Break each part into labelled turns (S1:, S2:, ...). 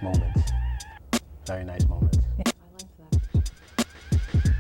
S1: nice moments. Very nice moments.
S2: Yeah, I like that.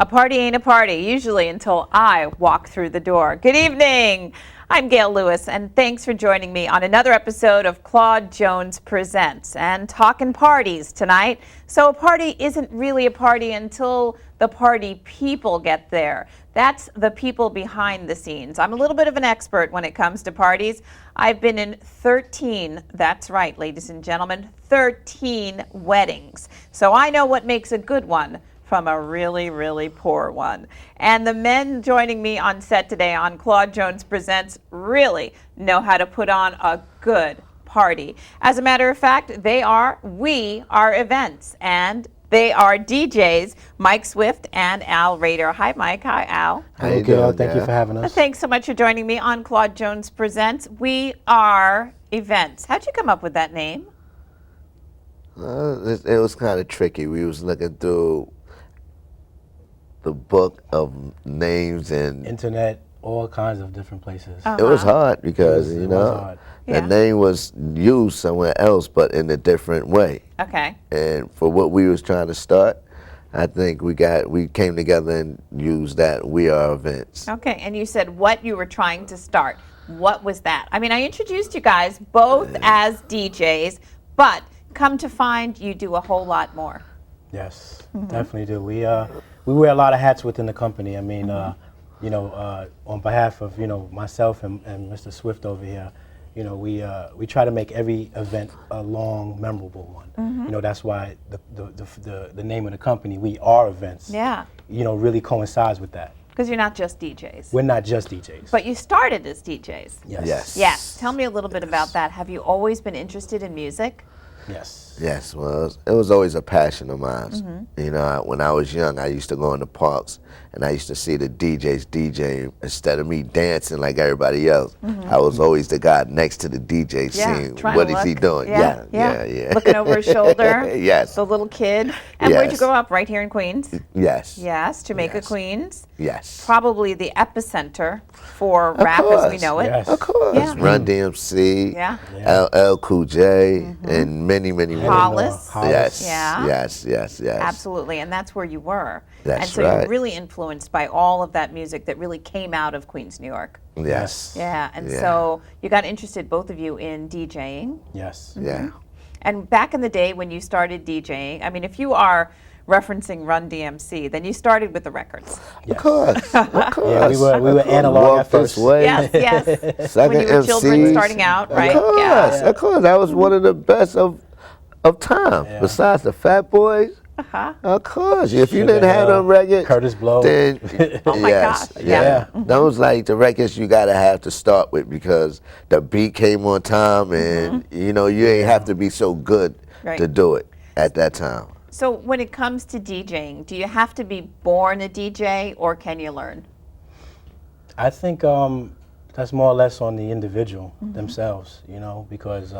S2: A party ain't a party, usually until I walk through the door. Good evening. I'm Gail Lewis, and thanks for joining me on another episode of Claude Jones Presents and talking parties tonight. So a party isn't really a party until the party people get there. That's the people behind the scenes. I'm a little bit of an expert when it comes to parties. I've been in 13, that's right, ladies and gentlemen, 13 weddings. So I know what makes a good one from a really, really poor one. And the men joining me on set today on Claude Jones Presents really know how to put on a good party. As a matter of fact, we are events, and they are DJs, Mike Swift and Al Rader. Hi, Mike. Hi, Al.
S1: Hello, Gail. Thank you for having us.
S2: Thanks so much for joining me on Claude Jones Presents. We are events. How'd you come up with that name?
S3: It was kind of tricky. We was looking through the book of names and
S1: Internet, all kinds of different places.
S3: it was hard because
S1: It was hard.
S3: the
S2: Yeah.
S3: name was used somewhere else but in a different way.
S2: Okay.
S3: And for what we was trying to start, I think we came together and used that We Are Events.
S2: Okay, and you said what you were trying to start. What was that? I mean, I introduced you guys both as DJs, but come to find you do a whole lot more.
S1: Yes, definitely do. We wear a lot of hats within the company. I mean, on behalf of myself and Mr. Swift over here, we try to make every event a long, memorable one. That's why the name of the company, We Are Events.
S2: Yeah.
S1: Really coincides with that.
S2: Because you're not just DJs.
S1: We're not just DJs.
S2: But you started as DJs.
S1: Yes.
S2: Yes. Tell me a little bit about that. Have you always been interested in music?
S1: Yes.
S3: Yes, well, it was always a passion of mine. When I was young, I used to go in the parks and I used to see the DJs DJing. Instead of me dancing like everybody else, I was always the guy next to the DJ seeing what is he doing. Yeah.
S2: Looking over his shoulder.
S3: Yes.
S2: The little kid. And where'd you
S3: Yes.
S2: grow up? Right here in Queens?
S3: Yes.
S2: Yes, Jamaica,
S3: Yes.
S2: Queens.
S3: Yes.
S2: Probably the epicenter for rap as we
S3: course.
S2: know it.
S1: Yes.
S3: Of course.
S2: Yeah.
S3: Run DMC,
S2: Yeah.
S3: LL Cool J, and many, many more.
S2: Hollis.
S3: Yes.
S2: Yeah.
S3: Yes.
S2: Absolutely, and that's where you were.
S3: That's
S2: and so
S3: right.
S2: you're really influenced by all of that music that really came out of Queens, New York.
S3: Yes.
S2: Yeah, and so you got interested, both of you, in DJing.
S1: Yes.
S3: Yeah.
S2: And back in the day when you started DJing, I mean, if you are referencing Run DMC, then you started with the records.
S3: Of course. Of course.
S1: Yeah, we were analog
S3: Walk
S1: at first.
S3: This way.
S2: Yes.
S3: Second
S2: When you were children
S3: MCs.
S2: starting out, right?
S3: Of course.
S2: Yeah.
S3: Of course. That was one of the best of time.
S1: Yeah.
S3: Besides the Fat Boys. Of course. If you didn't have them records,
S1: Curtis Blow.
S3: then
S2: Oh my
S3: yes,
S2: gosh,
S3: yeah.
S1: yeah.
S3: Those like the records you gotta have to start with because the beat came on time, and you ain't have to be so good
S2: Right.
S3: to do it at that time.
S2: So when it comes to DJing, do you have to be born a DJ or can you learn?
S1: I think that's more or less on the individual themselves, because,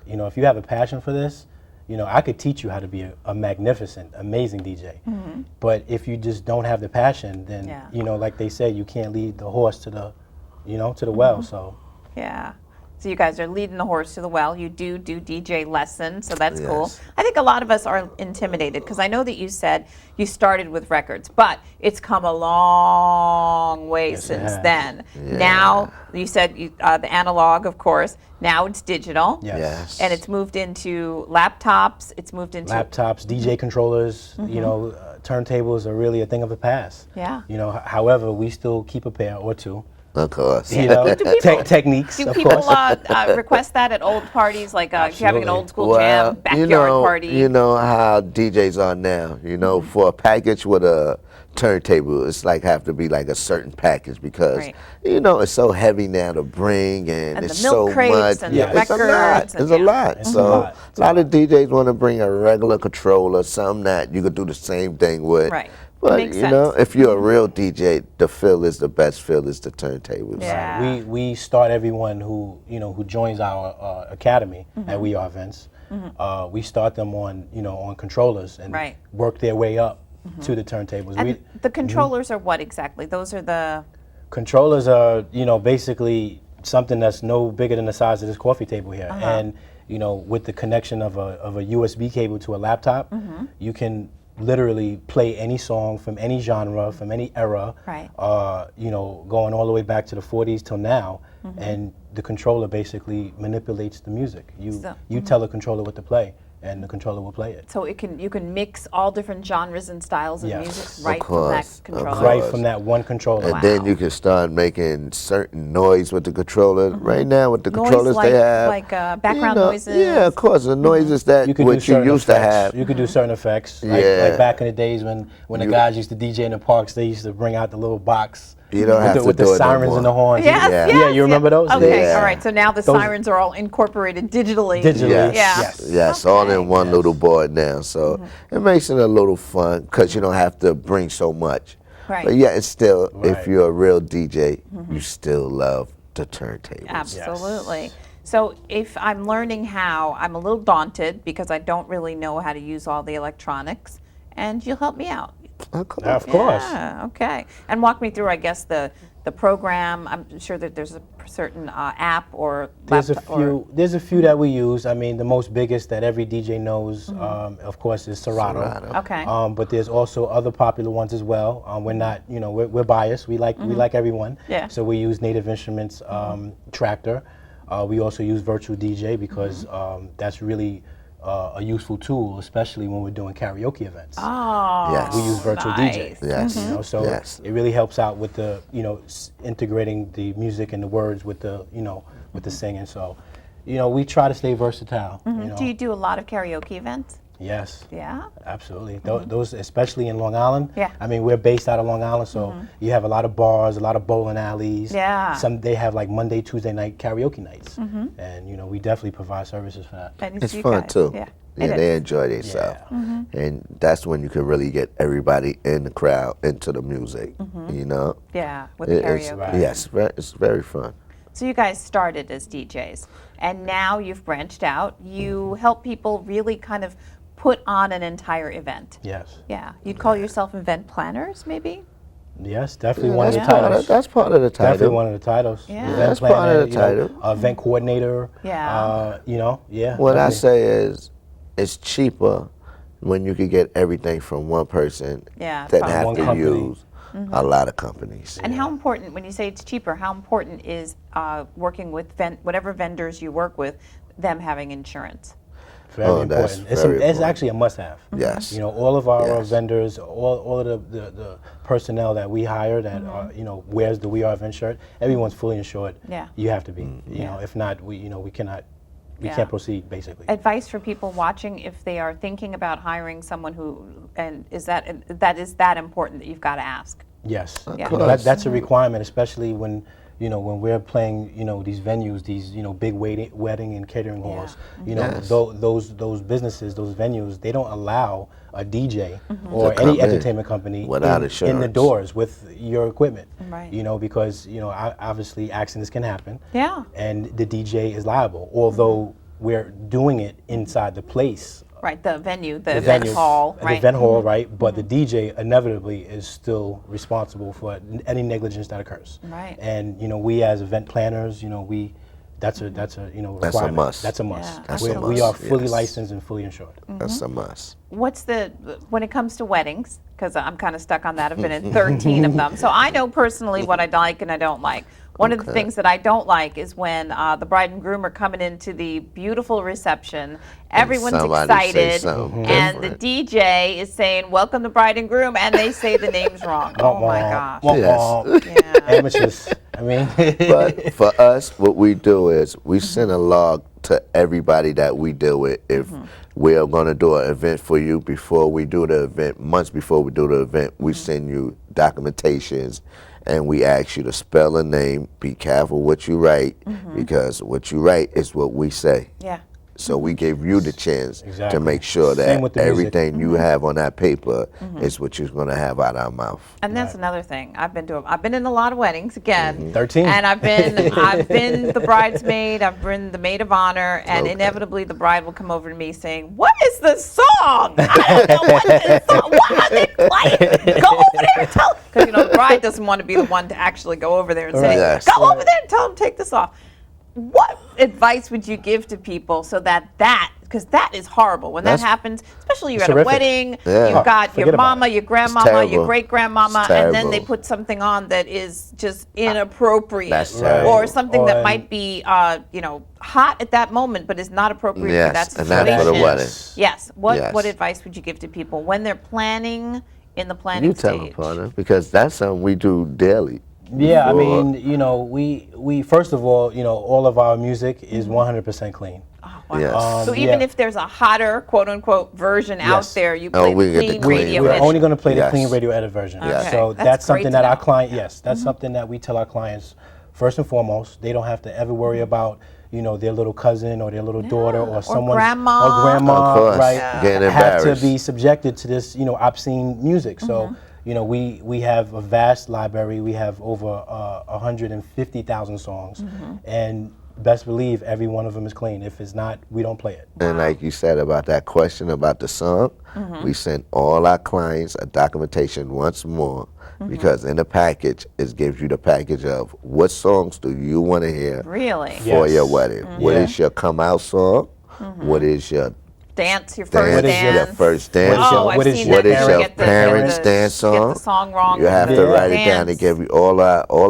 S1: if you have a passion for this, I could teach you how to be a magnificent, amazing DJ. But if you just don't have the passion, then, like they say, you can't lead the horse to the, to the well, so.
S2: Yeah. So you guys are leading the horse to the well. You do DJ lessons, so that's cool.
S3: Yes.
S2: I think a lot of us are intimidated because I know that you said you started with records, but it's come a long way
S1: Yes, it
S2: since
S1: has.
S2: then.
S3: Yeah.
S2: Now, you said the analog, of course. Now it's digital.
S1: Yes.
S2: And it's moved into laptops. It's moved into
S1: Laptops, DJ controllers, turntables are really a thing of the past.
S2: Yeah.
S1: However, we still keep a pair or two.
S3: Of course.
S1: Techniques,
S2: Do
S1: of
S2: people
S1: course.
S2: request that at old parties, like if you're having an
S1: Absolutely.
S2: old school jam, backyard party?
S3: You know how DJs are now. For a package with a turntable, it's like have to be like a certain package because
S2: Right.
S3: it's so heavy now to bring and
S2: And
S3: it's
S2: the milk
S3: so
S2: crates
S3: much.
S2: and
S1: the
S3: it's a lot.
S2: records and
S3: It's a lot.
S1: It's a
S3: So
S1: lot.
S3: a lot of DJs want to bring a regular controller, something that you could do the same thing with.
S2: Right.
S3: But
S2: Makes
S3: you know,
S2: sense.
S3: if you're a real DJ, the feel is the best feel is the turntables.
S2: Yeah.
S1: We start everyone who joins our academy at We Are Events. We start them on on controllers and
S2: Right.
S1: work their way up to the turntables.
S2: And the controllers are what exactly? Those are the.
S1: Controllers are basically something that's no bigger than the size of this coffee table here, and with the connection of a USB cable to a laptop, you can literally play any song from any genre, from any era,
S2: Right.
S1: Going all the way back to the 40s till now, and the controller basically manipulates the music. You tell the controller what to play, and the controller will play it.
S2: So you can mix all different genres and styles of
S1: Yes.
S2: music right
S3: Of
S2: from that
S3: course, of
S2: controller.
S3: course.
S1: Right from that one controller.
S3: And then you can start making certain noise with the controller. Right now with the
S2: Noise
S3: controllers
S2: like-
S3: they have.
S2: like, background noises?
S3: Yeah, of course. The noises that
S1: You could do
S3: what you
S1: certain
S3: used to
S1: effects.
S3: have.
S1: You could do certain effects. Like,
S3: Yeah.
S1: like back in the days when the guys used to DJ in the parks, they used to bring out the little box
S3: You don't have to
S1: with
S3: do
S1: the
S3: it no
S1: sirens and the
S3: more.
S1: horns.
S2: Yes,
S3: Yeah.
S2: yes,
S1: Yeah, you remember those?
S2: Okay,
S3: Yeah.
S2: all right. So now the
S1: Those-
S2: sirens are all incorporated digitally.
S1: Digitally.
S3: Yes,
S2: Yeah.
S3: yes, all
S2: Okay.
S3: in one little board now. So it makes it a little fun because you don't have to bring so much.
S2: Right.
S3: But yeah, it's still, if
S1: Right.
S3: you're a real DJ, you still love the turntables.
S2: Absolutely. So if I'm learning how, I'm a little daunted because I don't really know how to use all the electronics, and you'll help me out.
S3: Of course.
S1: Of course.
S2: Yeah, okay. And walk me through, I guess, the program. I'm sure that there's a certain app or
S1: There's a
S2: laptop
S1: few that we use. I mean, the most biggest that every DJ knows, of course, is Serato.
S3: Serato.
S2: Okay.
S1: But there's also other popular ones as well. We're not, we're biased. We like everyone.
S2: Yeah.
S1: So we use Native Instruments Tractor. We also use Virtual DJ because that's really a useful tool, especially when we're doing karaoke events.
S2: Oh,
S3: Yes.
S1: We use Virtual DJ.
S2: nice.
S3: Yes.
S1: So
S3: Yes.
S1: it really helps out with the integrating the music and the words with the with the singing. So we try to stay versatile.
S2: Do you do a lot of karaoke events?
S1: Yes.
S2: Yeah.
S1: Absolutely. Those, especially in Long Island.
S2: Yeah.
S1: I mean, we're based out of Long Island, so you have a lot of bars, a lot of bowling alleys.
S2: Yeah.
S1: They have like Monday, Tuesday night karaoke nights, and we definitely provide services for that.
S2: And
S3: It's
S2: you
S3: fun
S2: guys-
S3: too.
S2: Yeah.
S3: Yeah,
S2: It
S3: they
S2: is.
S3: enjoy themselves.
S1: Yeah.
S3: And that's when you can really get everybody in the crowd into the music, you know?
S2: Yeah, with the
S3: It's-
S2: karaoke.
S1: Right.
S3: Yes, it's very fun.
S2: So you guys started as DJs, and now you've branched out. You help people really kind of put on an entire event.
S1: Yes.
S2: Yeah, you'd call yourself event planners, maybe?
S1: Yes, definitely one of the
S3: That's part
S1: titles.
S3: of, that's part of the title.
S1: Definitely one of the titles.
S2: Yeah.
S1: Event
S3: That's part of
S1: planner,
S3: the title.
S1: Event coordinator.
S2: Yeah.
S1: Yeah.
S3: What I
S1: definitely.
S3: say is, it's cheaper when you can get everything from one person
S2: Yeah,
S3: than
S2: from
S3: have
S1: one
S3: to
S1: company.
S3: use a lot of companies.
S2: And how important, when you say it's cheaper, how important is working with whatever vendors you work with, them having insurance?
S1: Very
S3: Oh, that's
S1: important.
S3: very
S1: It's
S3: important.
S1: actually a must-have.
S3: Yes.
S1: All of our
S3: Yes.
S1: vendors, all of the personnel that we hire that wears the We Are Event shirt, everyone's fully insured.
S2: Yeah.
S1: You have to be.
S2: Yeah.
S1: If not, we cannot. We
S2: Yeah.
S1: can't proceed, basically.
S2: Advice for people watching if they are thinking about hiring someone and is that important that you've got to ask?
S1: Yes.
S2: Yeah.
S1: That's a requirement, especially when we're playing, these venues, these, big wedding and catering halls.
S3: Yes.
S1: Those businesses, those venues, they don't allow a DJ or
S3: To come
S1: any
S3: in
S1: entertainment company
S3: without
S1: in the
S3: insurance.
S1: doors with your equipment.
S2: Right.
S1: Because, obviously accidents can happen.
S2: Yeah.
S1: And the DJ is liable, although we're doing it inside the place.
S2: Right, the venue, the
S1: The
S2: event
S1: venue,
S2: hall,
S1: the
S2: right?
S1: event hall, right? But the DJ inevitably is still responsible for any negligence that occurs.
S2: Right.
S1: And we as event planners, that's a requirement.
S3: must.
S1: That's a must.
S2: Yeah,
S3: That's
S1: we
S3: a
S1: we are
S3: must,
S1: fully
S3: yes.
S1: licensed and fully insured.
S3: That's a must.
S2: What's when it comes to weddings, because I'm kind of stuck on that, I've been in 13 of them. So I know personally what I like and I don't like. One of the things that I don't like is when the bride and groom are coming into the beautiful reception. Everyone's
S3: somebody say
S2: excited,
S3: something
S2: and the
S3: different.
S2: DJ is saying, "Welcome the bride and groom," and they say the names wrong. Oh my gosh.
S1: Womp
S3: Yes.
S1: womp.
S2: Yeah.
S1: Amateurs. I mean,
S3: But for us, what we do is we send a log to everybody that we deal with. If we're going to do an event for you before we do the event, months before we do the event, we send you documentations and we ask you to spell a name. Be careful what you write because what you write is what we say.
S2: Yeah.
S3: So we gave you the chance to
S1: Exactly.
S3: make sure
S1: Same
S3: that
S1: with the music.
S3: everything you have on that paper is what you're gonna have out our mouth.
S2: And that's another thing. I've been in a lot of weddings again.
S1: 13.
S2: And I've been the bridesmaid, I've been the maid of honor, and
S3: Okay.
S2: inevitably the bride will come over to me saying, "What is the song? I don't know what this song. What are they playing? Go over there and tell." Because the bride doesn't want to be the one to actually go over there and say,
S3: Yes.
S2: "Go over there and tell them to take this off." What advice would you give to people so that because that is horrible when that
S3: That's
S2: happens, especially you're
S1: it's
S2: at a
S1: horrific.
S2: wedding,
S3: Yeah.
S2: you've got
S1: Forget
S2: your
S1: about
S2: mama,
S1: it.
S2: your grandmama, your
S3: terrible.
S2: great-grandmama,
S3: It's
S2: and then they
S3: terrible.
S2: put something on that is just inappropriate.
S3: That's
S1: Right.
S3: terrible.
S2: Or something that
S1: Or-
S2: might be, hot at that moment, but is not appropriate for that
S3: Yes, and
S2: situation.
S3: that's for the wedding.
S2: Yes. What
S3: Yes.
S2: advice would you give to people when they're planning in the planning
S3: You tell them,
S2: stage?
S3: partner, because that's something we do daily.
S1: Yeah, I
S3: before-
S1: mean, we first of all, all of our music is 100% clean.
S2: Oh, wow.
S3: Yes.
S2: So even
S1: yeah.
S2: if there's a hotter, quote unquote, version out
S1: Yes.
S2: there, you
S3: Oh,
S2: play
S3: we
S2: the
S3: get the
S2: clean
S3: clean
S2: radio
S1: We're
S3: version.
S1: only going to play the
S3: Yes.
S1: clean radio edit version.
S3: Yes.
S1: So
S2: Okay.
S1: that's
S2: That's great
S1: something
S2: to
S1: that our
S2: know.
S1: client, that's something that we tell our clients first and foremost. They don't have to ever worry about, their little cousin or their little daughter or someone's
S2: grandma.
S1: or grandma,
S3: Of course.
S1: right?
S3: Yeah. Getting
S1: have to
S3: embarrassed.
S1: be subjected to this, obscene music. So, we have a vast library. We have over 150,000 songs, and best believe every one of them is clean. If it's not, we don't play it.
S3: And like you said about that question about the song, we sent all our clients a documentation once more because in the package, it gives you the package of what songs do you want to hear
S2: Really?
S3: for
S1: Yes.
S3: your wedding. What
S1: Yeah.
S3: is your come out song? What is your
S2: Dance, your
S3: dance?
S2: first
S1: What is
S2: dance.
S3: Your first dance
S2: Oh,
S3: song?
S2: I've
S1: what is
S2: seen
S1: your-
S3: What
S2: that.
S3: is
S2: Never
S3: your
S2: get the-
S3: parents'
S2: the-
S3: dance song?
S2: Get the song wrong.
S3: You have to
S1: Yeah.
S3: write it down to
S2: Dance.
S3: give you all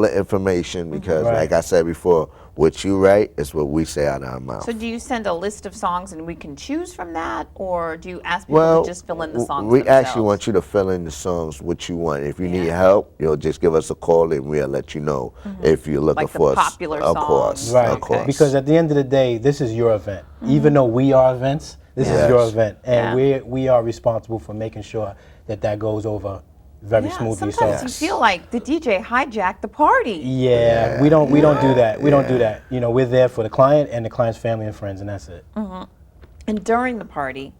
S3: the information because,
S1: Right.
S3: like I said before, what you write is what we say out of our mouth.
S2: So do you send a list of songs and we can choose from that, or do you ask people
S3: Well,
S2: to just fill in the songs
S3: we
S2: themselves?
S3: actually want you to fill in the songs what you want. If you need help, you'll just give us a call and we'll let you know if you're looking
S2: Like the
S3: for
S2: popular
S3: of
S2: songs.
S3: course,
S1: Right.
S3: of course.
S1: Because at the end of the day, this is your event. Even though we are events, this is your
S3: Yes.
S1: event, and
S2: Yeah.
S1: we are responsible for making sure that goes over very
S2: Yeah,
S1: smoothly.
S2: sometimes you feel like the DJ hijacked the party.
S1: Yeah, we don't do that. We don't do that. We're there for the client and the client's family and friends, and that's it.
S2: And during the party,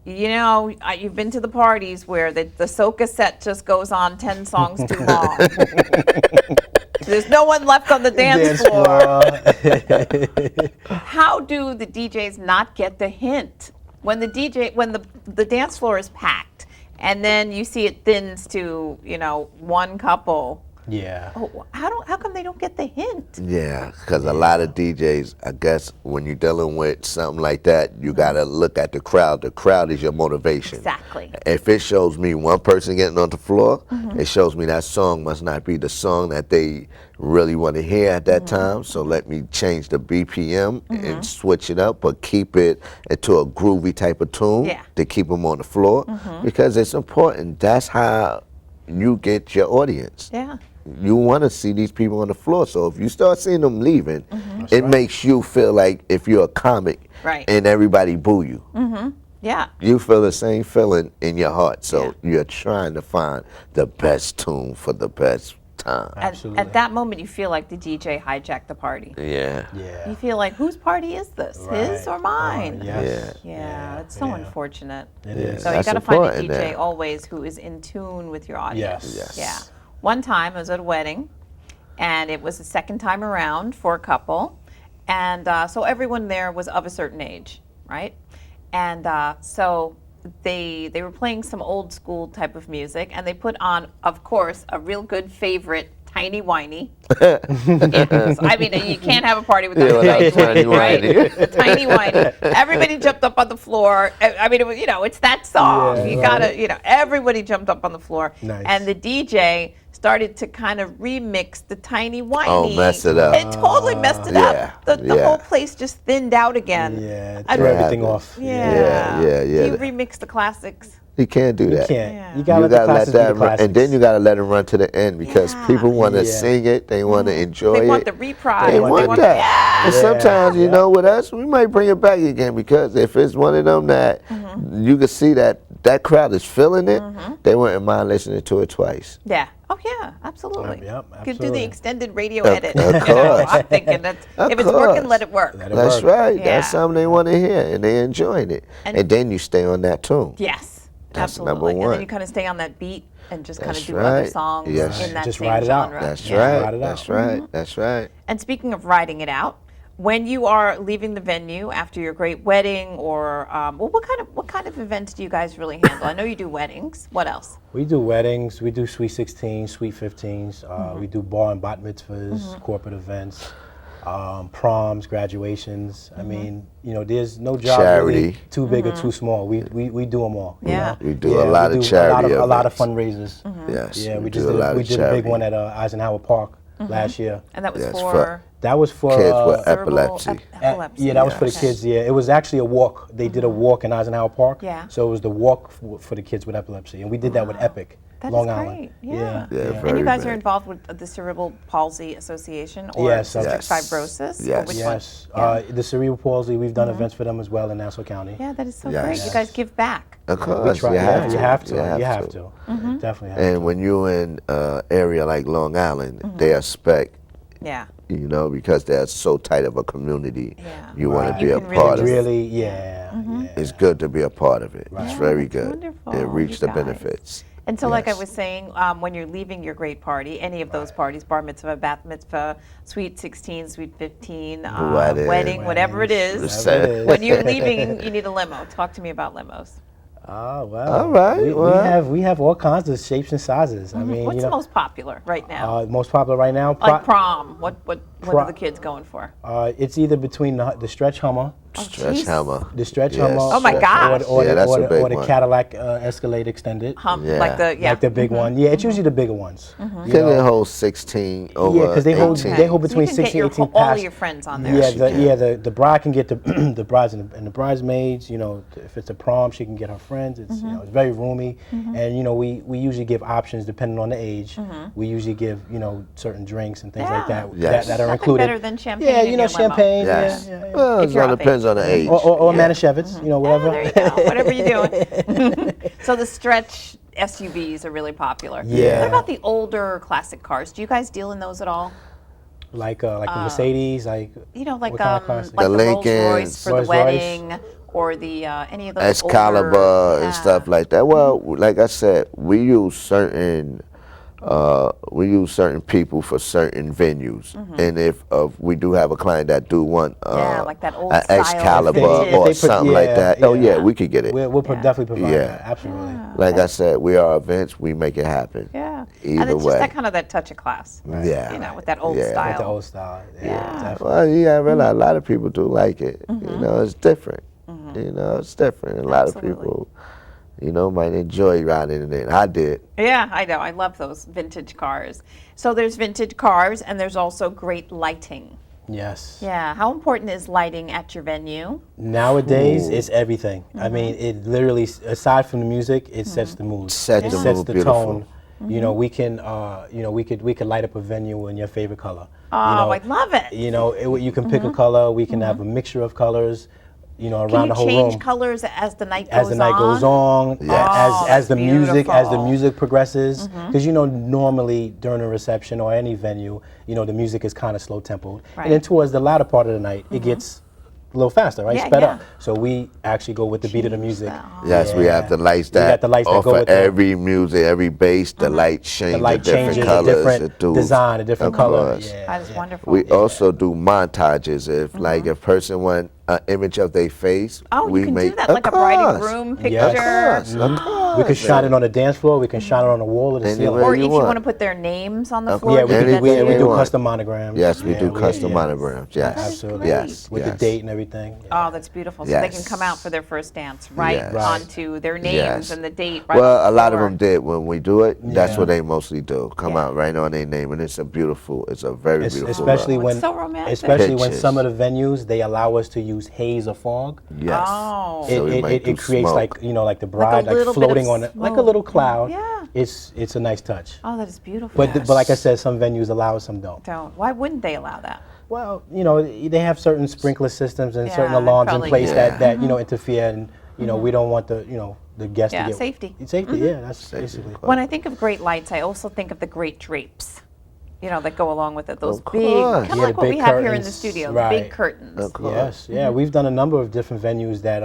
S2: you've been to the parties where the soca set just goes on 10 songs too long. There's no one left on the dance floor. How do the DJs not get the hint when the dance floor is packed and then you see it thins to one couple?
S1: Yeah.
S2: Oh, how come they don't get the hint?
S3: Yeah, because a lot of DJs, I guess, when you're dealing with something like that, you gotta look at the crowd. The crowd is your motivation.
S2: Exactly.
S3: If it shows me one person getting on the floor, it shows me that song must not be the song that they really want to hear at that time. So let me change the BPM and switch it up, but keep it into a groovy type of tune
S2: Yeah.
S3: to keep them on the floor because it's important. That's how you get your audience.
S2: Yeah.
S3: You want to see these people on the floor. So if you start seeing them leaving, it makes you feel like if you're a comic
S2: Right.
S3: and everybody boo you.
S2: Yeah.
S3: You feel the same feeling in your heart. So
S2: Yeah.
S3: you're trying to find the best tune for the best time.
S1: Absolutely.
S2: At that moment, you feel like the DJ hijacked the party.
S3: Yeah.
S1: Yeah.
S2: You feel like, whose party is this? His
S1: Right.
S2: or mine?
S1: Yes.
S2: Yeah, it's so unfortunate.
S1: It is.
S2: So you
S3: That's
S2: got to find a
S3: important
S2: DJ
S3: now.
S2: always who is in tune with your audience.
S1: Yes.
S2: Yeah. One time I was at a wedding, and it was the second time around for a couple, and so everyone there was of a certain age, right? And so they were playing some old school type of music, and they put on, of course, a real good favorite, Tiny Whiny. Yes. I mean, you can't have a party without
S3: Yeah,
S2: Tiny
S3: without
S2: Whiny,
S3: Tiny
S2: right? Tiny Whiny. Everybody jumped up on the floor. I mean, it was, it's that song.
S1: Yeah,
S2: You
S1: right.
S2: gotta, everybody jumped up on the floor.
S1: Nice.
S2: And the DJ started to kind of remix the Tiny Whiny.
S3: Oh, mess it up.
S2: It totally messed it
S3: Yeah,
S2: up. The
S3: yeah.
S2: whole place just thinned out again.
S1: Yeah.
S2: I
S1: Threw
S2: mean-
S1: everything
S3: Yeah.
S1: off.
S2: Yeah.
S3: Yeah.
S2: You remix the classics.
S3: You can't do
S1: You
S3: that.
S1: can't.
S2: Yeah.
S1: You gotta let the classics be the classics.
S3: and then you gotta let them run to the end because
S2: Yeah.
S3: people want to
S1: Yeah.
S3: sing it, they want to enjoy
S2: They
S3: it.
S2: want the reprise.
S3: They want that. And
S1: Yeah.
S3: sometimes, you
S1: Yeah.
S3: know, with us, we might bring it back again because if it's one of them that you can see that that crowd is feeling it, they wouldn't mind listening to it twice.
S2: Yeah. Oh yeah, absolutely.
S1: Yep,
S2: Could do the
S1: absolutely.
S2: extended radio
S3: Of
S2: edit.
S3: course.
S2: I'm thinking that
S3: Of
S2: if it's working,
S3: course.
S2: let it work.
S1: Let it
S3: That's
S1: work.
S3: right.
S2: Yeah.
S3: That's something they want to hear, and they enjoying it.
S2: And-
S3: And then you stay on that tune.
S2: Yes,
S3: That's
S2: absolutely.
S3: number
S2: And then
S3: one.
S2: you kind of stay on that beat and just kind of
S3: That's
S2: do other
S3: right.
S2: songs
S3: Yes.
S2: in that
S1: Just
S2: same
S1: ride it out.
S2: genre.
S3: That's
S2: Yeah.
S3: right.
S1: Ride it
S3: That's
S1: out.
S3: right. That's right.
S2: And speaking of riding it out, when you are leaving the venue after your great wedding, or well, what kind of events do you guys really handle? I know you do weddings. What else?
S1: We do weddings, we do sweet 16s, sweet 15s, we do bar and bat mitzvahs, corporate events, proms, graduations. I mean, you know, there's no job really
S3: Charity.
S1: too big or too small. We do them all. you
S2: Yeah.
S1: know?
S3: We do a lot of charity
S1: a lot of
S3: events.
S1: fundraisers.
S3: Yes.
S1: Yeah, we
S3: do
S1: just
S3: a lot
S1: we
S3: of
S1: did a big
S3: charity.
S1: one at Eisenhower Park last year.
S2: And that was
S3: Yes,
S2: for
S1: That was for
S3: Kids with
S2: cerebral
S3: epilepsy.
S2: epilepsy.
S1: yeah, that was for the
S3: Yes.
S1: kids. Yeah, it was actually a walk. They did a walk in Eisenhower Park.
S2: Yeah.
S1: So it was the walk for the kids with epilepsy, and we did that with Epic,
S2: That is
S1: Long
S2: great.
S1: Island.
S2: Yeah.
S3: Yeah,
S2: And
S3: very
S2: you guys are
S3: big.
S2: involved with the Cerebral Palsy Association or
S1: Yes,
S2: cystic
S3: yes.
S2: fibrosis? Or
S3: Yes.
S2: which
S1: Yes,
S2: one?
S1: the cerebral palsy. We've done events for them as well in Nassau County.
S2: Yeah, that is so
S3: Yes.
S2: great. You guys give back.
S3: Of
S1: We
S3: course,
S1: try-
S3: you have to.
S1: You have to.
S3: You
S1: You have to. Definitely have
S3: And
S1: to.
S3: when you're in an area like Long Island, they expect,
S2: Yeah.
S3: you know, because they're so tight of a community,
S2: Yeah.
S3: you want
S1: Right.
S3: to be
S2: You
S3: a
S2: can
S3: part
S2: really
S3: of it.
S1: Really, yeah.
S3: It's good to be a part of it. It's
S2: Yeah,
S3: very
S2: that's
S3: good.
S2: wonderful,
S3: It reaps
S2: you
S3: the
S2: guys.
S3: benefits.
S2: And so, like I
S3: Yes.
S2: was saying, when you're leaving your great party, any of those parties, bar mitzvah, bat mitzvah, sweet 16, sweet 15, wedding, whatever it is,
S3: Whatever it is.
S2: when you're leaving, you need a limo. Talk to me about limos.
S1: Well.
S3: All right, well.
S1: We have all kinds of shapes and sizes. I mean,
S2: What's
S1: you
S2: the
S1: know,
S2: most popular right now?
S1: most popular right now.
S2: Like prom, what
S1: pro-
S2: are the kids going for?
S1: It's either between the stretch Hummer,
S3: Stretch
S2: jeez.
S3: hammer.
S1: the stretch
S3: Yes,
S1: Hummer,
S2: Oh my
S3: stretch
S2: gosh.
S3: hammer.
S1: or
S3: Yeah,
S1: the,
S3: that's
S1: or
S3: a
S1: the,
S3: big
S1: or the
S3: one.
S1: Cadillac Escalade extended.
S3: Yeah.
S2: Like the
S1: Like the big one. Yeah, it's usually the bigger ones. you
S3: Can they
S1: know.
S3: hold 16 over
S1: Yeah, because they hold
S3: 18?
S1: they hold
S2: So you
S1: between
S2: can get
S1: 16 and 18
S2: all of
S1: past.
S2: your friends on there.
S1: Yeah,
S3: she can.
S1: the bride can get the the brides and the bridesmaids. You know, if it's a prom, she can get her friends. It's you know, it's very roomy, and you know, we usually give options depending on the age. We usually give certain drinks and things like
S2: Yeah.
S1: that
S3: Yes.
S1: that are
S2: Nothing
S1: included.
S2: better than champagne
S1: Yeah,
S2: in
S1: you know,
S2: your limo.
S1: champagne.
S3: Yes.
S1: Yeah.
S3: Well,
S2: If
S3: it
S2: you're
S3: all
S2: of
S3: depends on the age.
S1: Or
S3: Yeah.
S1: Manischewitz, you know, whatever.
S2: There you go. Whatever you're doing. So the stretch SUVs are really popular.
S1: Yeah.
S2: What about the older classic cars? Do you guys deal in those at all?
S1: like the Mercedes, like
S2: You know, like
S1: What kind of classic?
S2: like
S3: The
S2: the Rolls Royce
S3: Lincolns.
S2: for the
S1: Rolls Royce.
S2: wedding, or the any of those
S3: Excalibur
S2: older,
S3: and stuff like that. Well, like I said, we use certain people for certain venues, and if we do have a client that do want
S2: Yeah, like that old
S3: an
S2: style
S3: Excalibur
S2: vintage.
S3: or
S1: If they put-
S3: something like that, oh yeah, we could get it.
S1: we'll definitely provide
S3: Yeah.
S1: that. Absolutely.
S3: Like I said, we are events, we make it happen.
S2: Yeah.
S3: Either
S2: And it's
S3: way.
S2: just that kind of that touch of class.
S3: Yeah.
S2: You know, with that old
S3: Yeah.
S2: style.
S1: With the old style. Yeah,
S2: Yeah.
S1: definitely.
S3: Well, you gotta realize a lot of people do like it. You know, it's different. You know, it's different. A lot
S2: Absolutely.
S3: of people, you know, might enjoy riding in it. I did.
S2: Yeah, I know. I love those vintage cars. So there's vintage cars, and there's also great lighting.
S1: Yes.
S2: Yeah. How important is lighting at your venue?
S1: Nowadays,
S3: Ooh.
S1: it's everything. I mean, it literally, aside from the music, it sets the mood.
S3: Set
S1: it
S3: the
S1: sets
S3: mood
S1: the
S3: beautiful.
S1: tone. You know, we can, we could light up a venue in your favorite color.
S2: Oh, I love it.
S1: You know, you can pick a color. We can have a mixture of colors. You know,
S2: Can
S1: around
S2: you
S1: the whole
S2: change
S1: room.
S2: colors as the night goes on?
S1: As the night goes on,
S2: Oh,
S1: as the music
S2: beautiful.
S1: progresses, because you know normally during a reception or any venue, you know the music is kind of slow tempoed,
S2: Right.
S1: and then towards the latter part of the night, it gets a little faster, right?
S2: Yeah,
S1: Sped
S2: yeah.
S1: up. So we actually go with the beat of the music.
S3: Yes, we have the lights
S1: We
S3: that
S1: got the lights that
S3: offer
S1: go with
S3: every music, every bass. The light change,
S1: the light
S3: different
S1: changes,
S3: colors,
S1: a different
S3: it do-
S1: design, a different
S3: of
S1: color.
S3: course.
S1: Yeah,
S2: That is
S1: yeah.
S2: wonderful.
S3: We also do montages. If like a person want an image of their face,
S2: Oh,
S3: we
S2: you can
S3: make
S2: do that,
S3: of
S2: like a bride and
S3: course.
S2: groom
S1: Yes.
S2: picture.
S3: Of course.
S1: We can shine it on the dance floor. We can shine it on the wall or the
S3: Anywhere
S1: ceiling.
S2: Or
S3: you
S2: if you
S3: want.
S2: want to put their names on the
S3: Of
S2: floor,
S1: Yeah,
S2: you
S1: we
S2: do
S1: do,
S2: that
S1: we,
S2: too.
S1: we do
S3: want.
S1: custom monograms.
S3: Yes, we do
S1: Yeah,
S3: custom
S1: yeah.
S3: monograms. Yes,
S1: Absolutely.
S3: yes,
S1: With
S3: yes.
S1: the date and everything.
S2: Oh, that's beautiful. So they can
S3: Yes.
S2: come out for their first dance right
S3: Yes. Right.
S2: onto their names
S3: Yes.
S2: and the date. Right on
S3: Well,
S2: the
S3: a lot of
S2: floor.
S3: them did when we do it. That's
S1: Yeah.
S3: what they mostly do. Come
S2: Yeah.
S3: out right on their name, and it's a very beautiful.
S1: Especially
S2: Oh,
S1: when,
S2: it's so romantic.
S1: especially when
S3: Pictures.
S1: some of the venues they allow us to use haze or fog.
S3: Yes.
S2: Oh.
S1: It,
S3: So we
S1: it,
S3: might
S1: it,
S3: do
S1: it creates
S3: smoke.
S1: like like the bride
S2: little bit of
S1: floating on it, like a
S2: smoke.
S1: little cloud.
S2: Yeah.
S1: It's a nice touch.
S2: Oh, that is beautiful.
S1: But like I said, some venues allow it, some don't.
S2: Don't. Why wouldn't they allow that?
S1: Well, they have certain sprinkler systems and certain
S2: Yeah,
S1: alarms in
S2: probably
S1: place
S3: do.
S1: that interfere, and we don't want the the guest
S2: Yeah,
S1: to get
S2: safety.
S1: Safety, yeah, that's basically.
S2: When I think of great lights, I also think of the great drapes, that go along with it. Those
S3: Of
S2: big,
S3: course.
S2: kind of
S1: Yeah,
S2: like
S1: the
S2: what we
S1: big
S2: have here in the
S1: curtains,
S2: studio, the
S1: right.
S2: big curtains.
S3: Of course.
S1: Yes, yeah, we've done a number of different venues that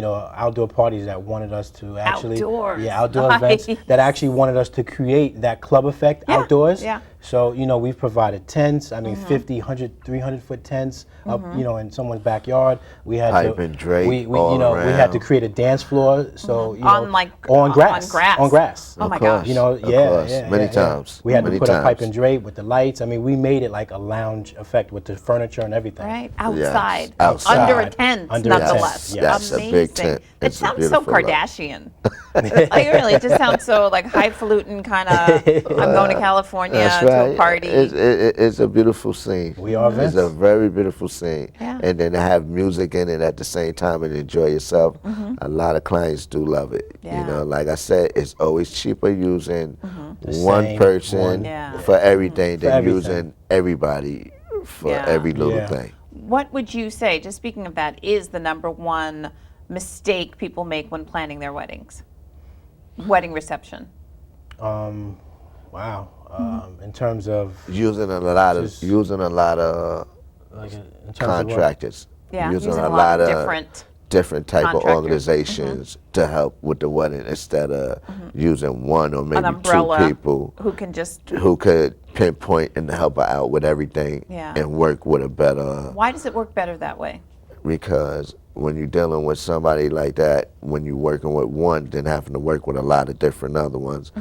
S1: outdoor parties that wanted us to actually
S2: Outdoors.
S1: outdoor events
S2: Nice.
S1: that actually wanted us to create that club effect
S2: Yeah,
S1: outdoors.
S2: yeah.
S1: So, we've provided tents, 50, 100, 300-foot tents up, in someone's backyard. We had
S3: Pipe
S1: to
S3: and drape
S1: we
S3: all
S1: we had to
S3: around.
S1: create a dance floor, so
S2: On, like,
S1: on grass.
S2: on grass.
S1: On grass.
S2: Oh my
S3: Of course.
S2: gosh.
S1: Yeah,
S3: course.
S1: yeah,
S3: Many
S1: yeah,
S3: times.
S1: We had
S3: Many
S1: to put up pipe
S3: times.
S1: and drape with the lights. We made it like a lounge effect with the furniture and everything.
S2: Right, outside,
S3: outside.
S2: under a tent,
S1: Under a tent,
S2: nonetheless.
S1: yes.
S3: That's a
S2: Amazing.
S3: big tent.
S2: It
S3: It's a
S2: sounds so
S3: beautiful look.
S2: Kardashian. Like really, it just sounds so like highfalutin kind of. I'm going to California
S3: That's
S2: to
S3: right.
S2: a party.
S3: It's a beautiful scene.
S1: We are
S3: It's
S1: Vince.
S3: a very beautiful scene.
S2: Yeah.
S3: And then to have music in it at the same time and enjoy yourself. A lot of clients do love it.
S2: Yeah.
S3: Like I said, it's always cheaper using
S1: The
S3: one
S1: same
S3: person
S1: one.
S2: Yeah.
S3: for everything than
S1: everything.
S3: using everybody for
S2: Yeah.
S3: every little
S1: Yeah.
S3: thing.
S2: What would you say, just speaking of that, is the number one mistake people make when planning their weddings? Wedding reception.
S1: Wow. In terms of
S3: Using a lot of
S1: Just- like in terms of what?
S3: contractors.
S2: Yeah, using a lot of
S3: different type of
S2: contractors.
S3: organizations to help with the wedding instead of using one or
S2: An
S3: maybe
S2: umbrella
S3: two people
S2: who can just.
S3: who could pinpoint and help her out with everything
S2: Yeah.
S3: and work with a better.
S2: Why does it work better that way?
S3: Because when you're dealing with somebody like that, when you're working with one, then having to work with a lot of different other ones,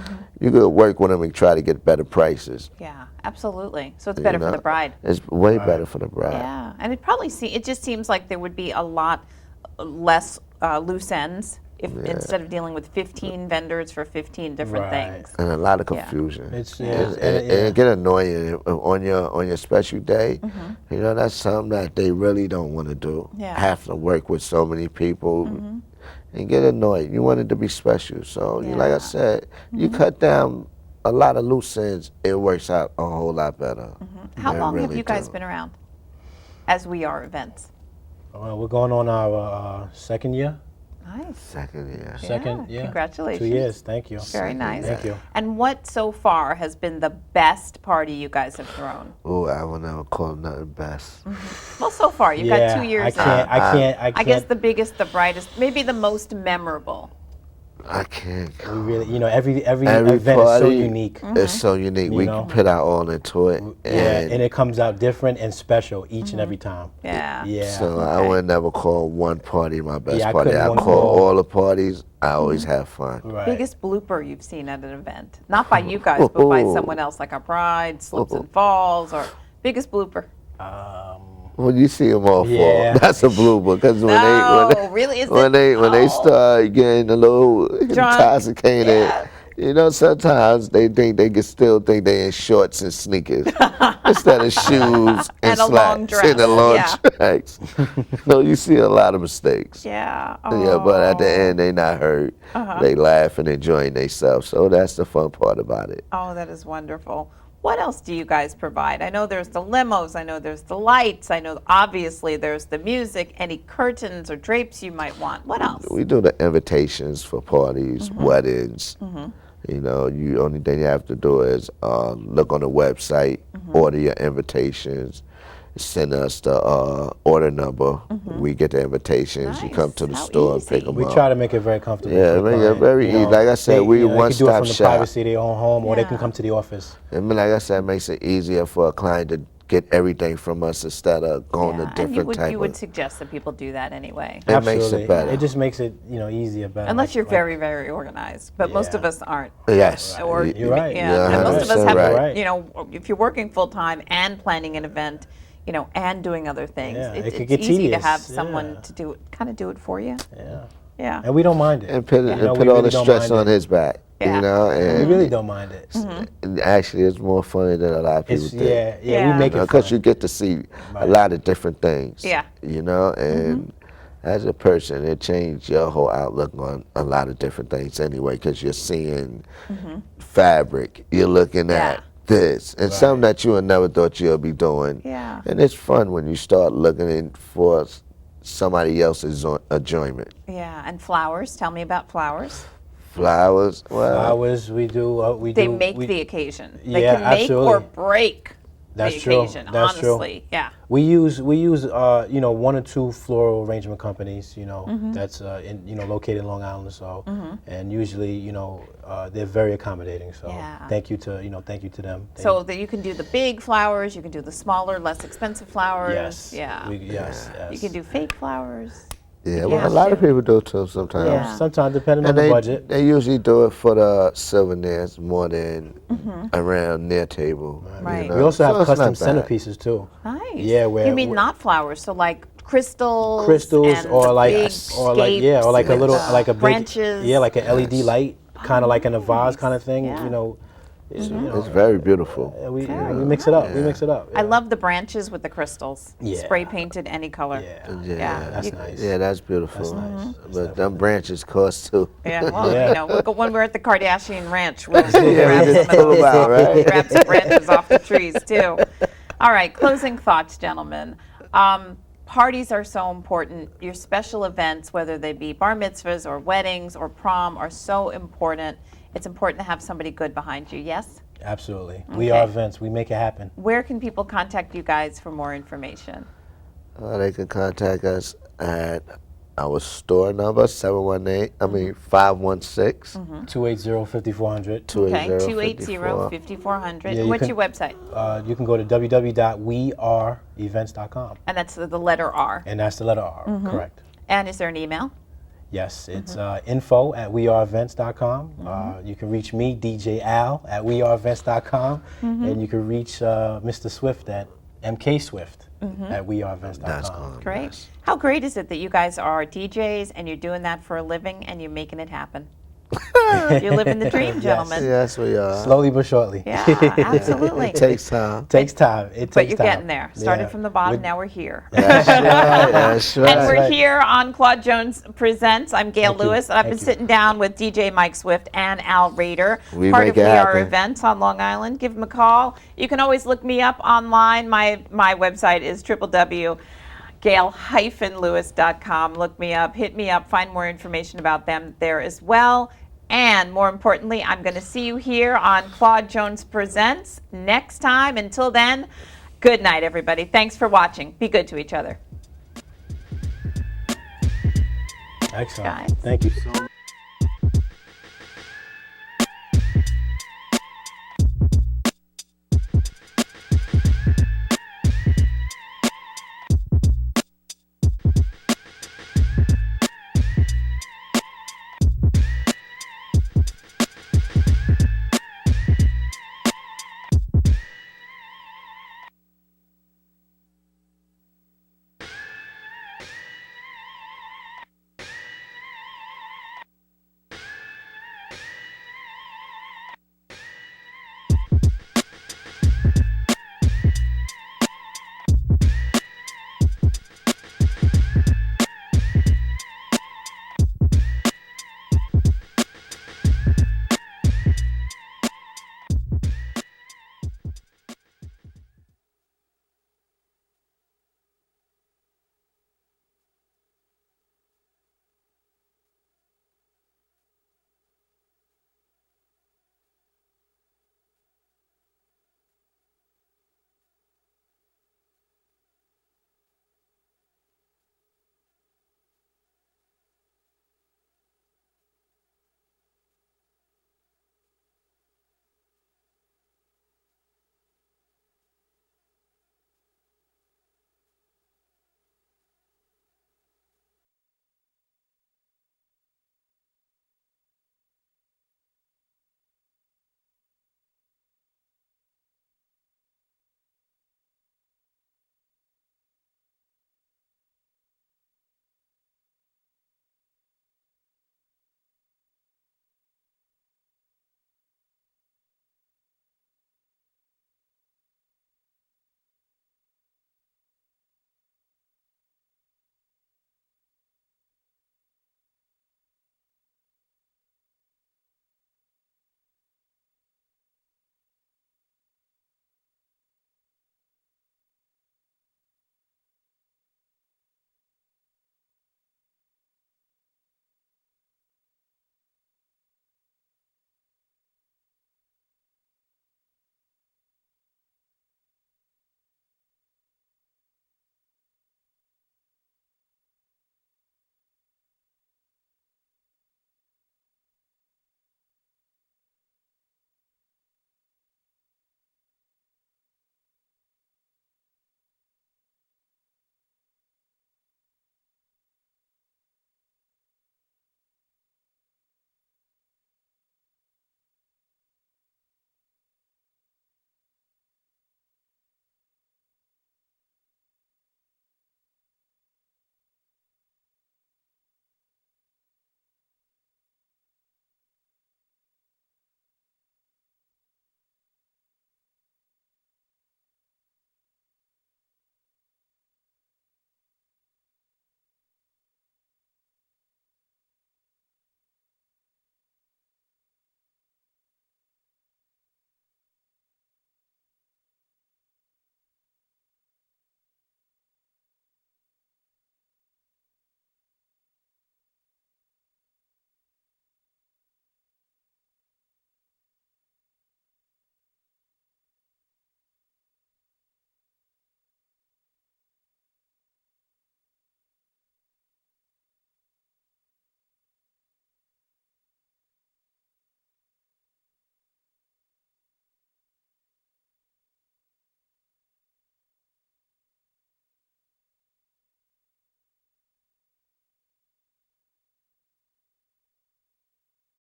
S3: you could work with them and try to get better prices.
S2: Yeah, absolutely. So it's better for
S3: know?
S2: the bride.
S3: It's way better for the bride.
S2: Yeah, and it just seems like there would be a lot less loose ends if instead of dealing with 15 vendors for 15 different
S1: Right.
S2: things.
S3: And a lot of
S2: Yeah.
S3: confusion.
S1: It's-
S3: And-
S1: yeah,
S3: and,
S1: and-
S3: and it get annoying on your special day. That's something that they really don't want to do.
S2: Yeah.
S3: Have to work with so many people and get annoyed. You want it to be special, so like
S2: Yeah.
S3: I said, you cut down a lot of loose ends. It works out a whole lot better.
S2: How
S3: It
S2: long have
S3: really
S2: you guys
S3: do.
S2: been around? As we are events.
S1: Well, we're going on our second year.
S2: Nice.
S3: Second year.
S1: Second, yeah.
S2: Congratulations.
S1: 2 years. Thank you.
S2: Very nice.
S1: Thank you.
S2: And what so far has been the best party you guys have thrown?
S3: Oh, I will never call nothing best.
S2: Well, so far you've got 2 years.
S1: I
S2: I guess the biggest, the brightest, maybe the most memorable.
S3: I can't.
S1: we really, every
S3: Every
S1: event is so
S3: party
S1: unique.
S3: It's so unique. We
S1: know?
S3: put our all into it,
S1: Yeah, and it comes out different and special each and every time.
S2: Yeah.
S1: Yeah.
S3: So I would never call one party my best
S1: Yeah, I
S3: party.
S1: couldn't
S3: I
S1: one
S3: call
S1: call.
S3: all the parties. I always have fun.
S1: Right.
S2: Biggest blooper you've seen at an event? Not by you guys, but by someone else, like a bride, slips and falls, or biggest blooper.
S3: When you see them all
S1: Yeah.
S3: fall, that's a blooper. Because
S2: No, really? Is
S3: when
S2: it?
S3: they
S2: Oh.
S3: start getting a little intoxicated,
S2: Yeah.
S3: sometimes they think they can still think they in shorts and sneakers instead of shoes
S2: And a
S3: slacks
S2: long dress,
S3: and a long
S2: yeah.
S3: tracks. So you see a lot of mistakes.
S2: Yeah.
S3: Yeah, but at the
S2: Oh.
S3: end, they not hurt.
S2: Uh-huh.
S3: They laugh and enjoying themselves. So that's the fun part about it.
S2: Oh, that is wonderful. What else do you guys provide? I know there's the limos, I know there's the lights, I know obviously there's the music, any curtains or drapes you might want. What else?
S3: We do the invitations for parties, weddings. You only thing you have to do is look on the website, order your invitations, send us the order number. We get the invitations. You
S2: Nice.
S3: come to the
S2: How
S3: store and pick
S2: easy.
S3: them
S1: We
S3: up.
S1: try to make it very comfortable.
S3: Yeah,
S1: for the
S3: make it
S1: client,
S3: very easy. Like I said, we
S1: they can do it
S3: one-stop
S1: from the
S3: shop.
S1: privacy of their own home, or they can
S2: Yeah.
S1: come to the office.
S3: And like I said, it makes it easier for a client to get everything from us instead of going to
S2: and
S3: different
S2: you would suggest that people do that anyway.
S3: It makes
S1: Absolutely.
S3: it better.
S1: It just makes it, easier, better.
S2: Unless you're
S1: like-
S2: very, very organized, but most
S1: Yeah.
S2: of us aren't.
S3: Yes.
S2: Or
S1: You're right.
S2: Yeah,
S3: You're
S2: and most of us
S3: 100%
S2: have,
S3: right.
S2: if you're working full time and planning an event, and doing other things,
S1: Yeah, it could
S2: it's
S1: get
S2: easy to
S1: tedious,
S2: have someone
S1: yeah.
S2: to do it, kind of do it for you.
S1: Yeah.
S2: Yeah.
S1: And we don't mind it.
S3: And put,
S1: You
S3: and
S1: know,
S3: put
S1: we
S3: all
S1: really
S3: the
S1: don't
S3: stress
S1: mind
S3: on
S1: it.
S3: his back.
S2: Yeah.
S1: We
S3: And
S1: really don't mind it.
S3: and actually, it's more funny than a lot of people
S1: It's,
S3: think.
S1: yeah,
S2: Yeah.
S1: we make it
S3: Because
S1: fun.
S3: you get to see a
S1: Right.
S3: lot of different things.
S2: Yeah.
S3: And as a person, it changed your whole outlook on a lot of different things anyway, because you're seeing fabric, you're looking
S2: Yeah.
S3: at this, and something that you would never thought you'll be doing.
S2: Yeah.
S3: And it's fun when you start looking in for somebody else's enjoyment.
S2: Yeah, and flowers. Tell me about flowers.
S3: Flowers, well,
S1: Flowers, we do.
S2: They make the occasion. They
S1: Yeah,
S2: can make or
S1: absolutely.
S2: break
S1: That's
S2: the
S1: true.
S2: occasion.
S1: That's true.
S2: Honestly, yeah.
S1: We use you know, 1 or 2 floral arrangement companies, you know,
S2: Mm-hmm.
S1: that's located in Long Island or so, and usually, you know, they're very accommodating. So
S2: Yeah.
S1: thank you to them.
S2: So that you can do the big flowers, you can do the smaller, less expensive flowers.
S1: Yes.
S2: Yeah.
S1: Yes.
S2: You can do fake flowers.
S3: yeah,
S2: you
S3: well, a
S2: have
S3: lot
S2: to.
S3: of people do too sometimes.
S2: Yeah.
S1: Sometimes depending on
S3: And
S1: the
S3: they,
S1: budget.
S3: they usually do it for the souvenirs more than around their table.
S2: Right.
S3: You know?
S1: We also have
S3: So it's
S1: custom
S3: not bad.
S1: centerpieces too.
S2: Nice.
S1: Yeah,
S2: you mean not flowers, so like crystals,
S1: Crystals
S2: and
S1: or
S2: the
S1: like
S2: big
S1: or like a
S2: scapes
S1: little
S2: with,
S1: like a big
S2: branches.
S1: yeah, like an LED light, kind of like in a vase kind of thing.
S2: Yeah.
S1: You know, you know,
S3: It's very beautiful.
S1: we
S2: Very
S1: mix it up. We mix it up.
S2: I love the branches with the crystals.
S1: Yeah.
S2: Spray painted any color.
S1: Yeah.
S2: Yeah.
S1: That's
S2: You-
S1: nice.
S3: Yeah, that's beautiful.
S1: nice.
S3: But them branches cost too.
S2: Yeah, well,
S1: Yeah.
S2: you know, when we're at the Kardashian Ranch, we'll
S3: Yeah,
S2: grab
S3: we just
S2: some of
S3: pull 'em out, right?
S2: grab some branches off the trees too. All right, closing thoughts, gentlemen. Parties are so important. Your special events, whether they be bar mitzvahs or weddings or prom, are so important. It's important to have somebody good behind you. Yes?
S1: Absolutely. We are events. We make it happen.
S2: Where can people contact you guys for more information?
S3: They can contact us at our store number, 516
S1: 280-5400.
S2: 280-5400.
S1: Yeah, you
S2: What's
S1: can-
S2: your website?
S1: You can go to www.weareevents.com.
S2: And that's the letter R.
S1: And that's the letter R, correct.
S2: And is there an email?
S1: Yes, it's info@weareevents.com. You can reach me, DJ Al, at weareevents.com. And you can reach Mr. Swift at mkswift at weareevents.com.
S3: That's gone.
S2: Great.
S3: Yes.
S2: How great is it that you guys are DJs and you're doing that for a living and you're making it happen? You're living the dream, gentlemen.
S3: Yes, we are.
S1: Slowly but shortly.
S2: Yeah, absolutely.
S3: It takes time.
S1: Takes time. It takes
S2: But you're
S1: time.
S2: getting there. Started
S1: Yeah.
S2: from the bottom, now we're here.
S3: That's right. That's right.
S2: And we're
S1: right.
S2: here on Claude Jones Presents. I'm Gail
S1: Thank you.
S2: Lewis, and I've been
S1: Thank you.
S2: sitting down with DJ Mike Swift and Al Rader,
S3: We
S2: part
S3: make
S2: of
S3: it
S2: We Are
S3: happen.
S2: Events on Long Island. Give them a call. You can always look me up online. My website is www.gail-lewis.com. Look me up, hit me up, find more information about them there as well. And more importantly, I'm going to see you here on Claude Jones Presents next time. Until then, good night, everybody. Thanks for watching. Be good to each other.
S1: Excellent.
S2: Guys.
S1: Thank you so much.